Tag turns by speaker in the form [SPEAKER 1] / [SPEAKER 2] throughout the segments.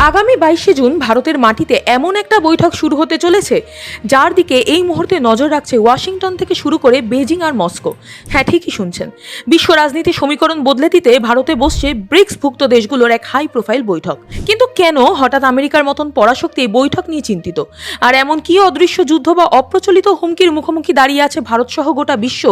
[SPEAKER 1] আগামী 22শে জুন ভারতের মাটিতে এমন একটা বৈঠক শুরু হতে চলেছে যার দিকে এই মুহূর্তে নজর রাখছে ওয়াশিংটন থেকে শুরু করে বেজিং আর মস্কো। হ্যাঁ, ঠিকই শুনছেন, বিশ্ব রাজনীতির সমীকরণ বদলে দিতে ভারতে বসছে ব্রিক্সভুক্ত দেশগুলোর এক হাই প্রোফাইল বৈঠক। কিন্তু কেন হঠাৎ আমেরিকার মতন পরাশক্তি এই বৈঠক নিয়ে চিন্তিত? আর এমন কি অদৃশ্য যুদ্ধ বা অপ্রচলিত হুমকির মুখোমুখি দাঁড়িয়ে আছে ভারত সহ গোটা বিশ্ব,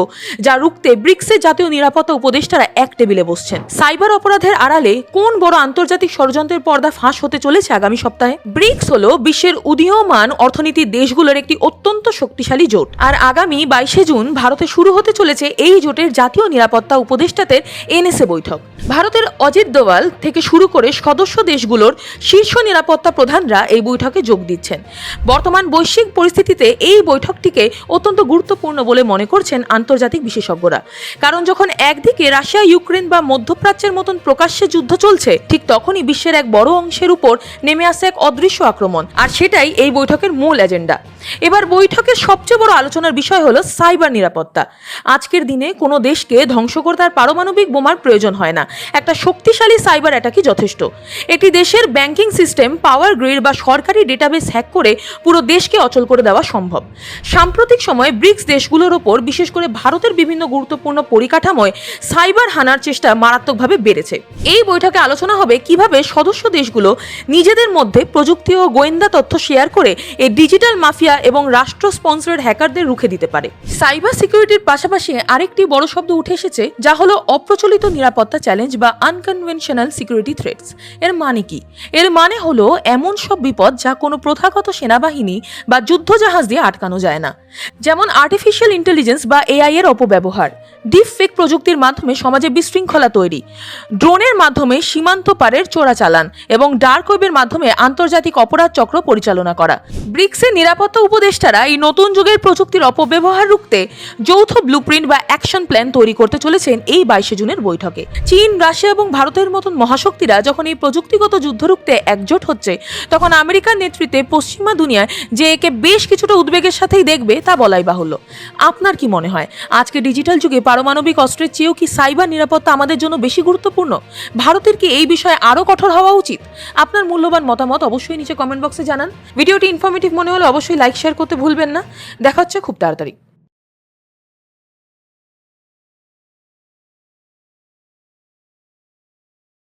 [SPEAKER 1] যা রুখতে ব্রিক্সের জাতীয় নিরাপত্তা উপদেষ্টারা এক টেবিলে বসছেন? সাইবার অপরাধের আড়ালে কোন বড় আন্তর্জাতিক ষড়যন্ত্রের পর্দা ফাঁস হতে চলেছে আগামী সপ্তাহে? ব্রিক্স হলো বিশ্বের উদীয়মান অর্থনীতির দেশগুলোর একটি অত্যন্ত শক্তিশালী জোট। আর আগামী 22শে জুন ভারতে শুরু হতে চলেছে এই জোটের জাতীয় নিরাপত্তা উপদেষ্টাদের এনএসএ বৈঠক। ভারতের অজিত দোভাল থেকে শুরু করে সদস্য দেশগুলোর শীর্ষ নিরাপত্তা প্রধানরা এই বৈঠকে যোগ দিচ্ছেন। বর্তমান বৈশ্বিক পরিস্থিতিতে এই বৈঠকটিকে অত্যন্ত গুরুত্বপূর্ণ বলে মনে করছেন আন্তর্জাতিক বিশেষজ্ঞরা। কারণ যখন একদিকে রাশিয়া ইউক্রেন বা মধ্যপ্রাচ্যের মতন প্রকাশ্যে যুদ্ধ চলছে, ঠিক তখনই বিশ্বের এক বড় অংশের উপর নেমে আসে এক অদৃশ্য আক্রমণ, আর সেটাই এই বৈঠকের মূল এজেন্ডা। এবার বৈঠকের সবচেয়ে বড় আলোচনার বিষয় হলো সাইবার নিরাপত্তা। আজকের দিনে কোনো দেশকে ধ্বংস করতে আর পারমাণবিক বোমার প্রয়োজন হয় না, একটা শক্তিশালী সাইবার অ্যাটাকই যথেষ্ট। একটি দেশের ব্যাংকিং সিস্টেম, পাওয়ার গ্রিড বা সরকারি ডেটাবেস হ্যাক করে পুরো দেশকে অচল করে দেওয়া সম্ভব। সাম্প্রতিক সময়ে ব্রিক্স দেশগুলোর ওপর, বিশেষ করে ভারতের বিভিন্ন গুরুত্বপূর্ণ পরিকাঠামোয় সাইবার হানার চেষ্টা মারাত্মকভাবে বেড়েছে। এই বৈঠকে আলোচনা হবে কিভাবে সদস্য দেশগুলো নিজেদের মধ্যে প্রযুক্তি ও গোয়েন্দা তথ্য শেয়ার করে এই ডিজিটাল মাফিয়া এবং রাষ্ট্র স্পন্সরেড হ্যাকারদের রুখে দিতে পারে। সাইবার সিকিউরিটির পাশাপাশি আরেকটি বড় শব্দ উঠে এসেছে, যা হলো অপ্রচলিত নিরাপত্তা চ্যালেঞ্জ বা আনকনভেনশনাল সিকিউরিটি থ্রেটস। এর মানে কি? এর মানে হলো এমন সব বিপদ যা কোনো প্রথাগত সেনাবাহিনী বা যুদ্ধজাহাজ দিয়ে আটকানো যায় না। যেমন আর্টিফিশিয়াল ইন্টেলিজেন্স বা এআই এর অপব্যবহার, ডিপ ফেক প্রযুক্তির মাধ্যমে সমাজে বিশৃঙ্খলা তৈরি, ড্রোনের মাধ্যমে সীমান্ত পারের চোরাচালান এবং ডার্ক ওয়েবের মাধ্যমে আন্তর্জাতিক অপরাধ চক্র পরিচালনা করা। ব্রিক্সের নিরাপত্তা উপদেষ্টারা এই নতুন যুগের প্রযুক্তির অপব্যবহার রুখতে যৌথ ব্লুপ্রিন্ট বা অ্যাকশন প্ল্যান তৈরি করতে চলেছেন এই 22শে জুনের বৈঠকে। চীন, রাশিয়া এবং ভারতের মতন মহাশক্তিরা যখন এই প্রযুক্তিগত যুদ্ধ রুখতে একজোট হচ্ছে, তখন আমেরিকার নেতৃত্বে পশ্চিমা দুনিয়ায় যে একে বেশ কিছুটা উদ্বেগের সাথেই দেখবে তা বলাই বাহুল্য। আপনার কি মনে হয়, আজকে ডিজিটাল যুগে পারমাণবিক অস্ত্রের চেয়েও কি সাইবার নিরাপত্তা আমাদের জন্য বেশি গুরুত্বপূর্ণ? ভারতের কি এই বিষয়ে আরও কঠোর হওয়া উচিত? আপনার মূল্যবান মতামত অবশ্যই নিচে কমেন্ট বক্সে জানান। ভিডিওটি ইনফরমেটিভ মনে হলে অবশ্যই লাইক শেয়ার করতে ভুলবেন না। দেখা হচ্ছে খুব তাড়াতাড়ি।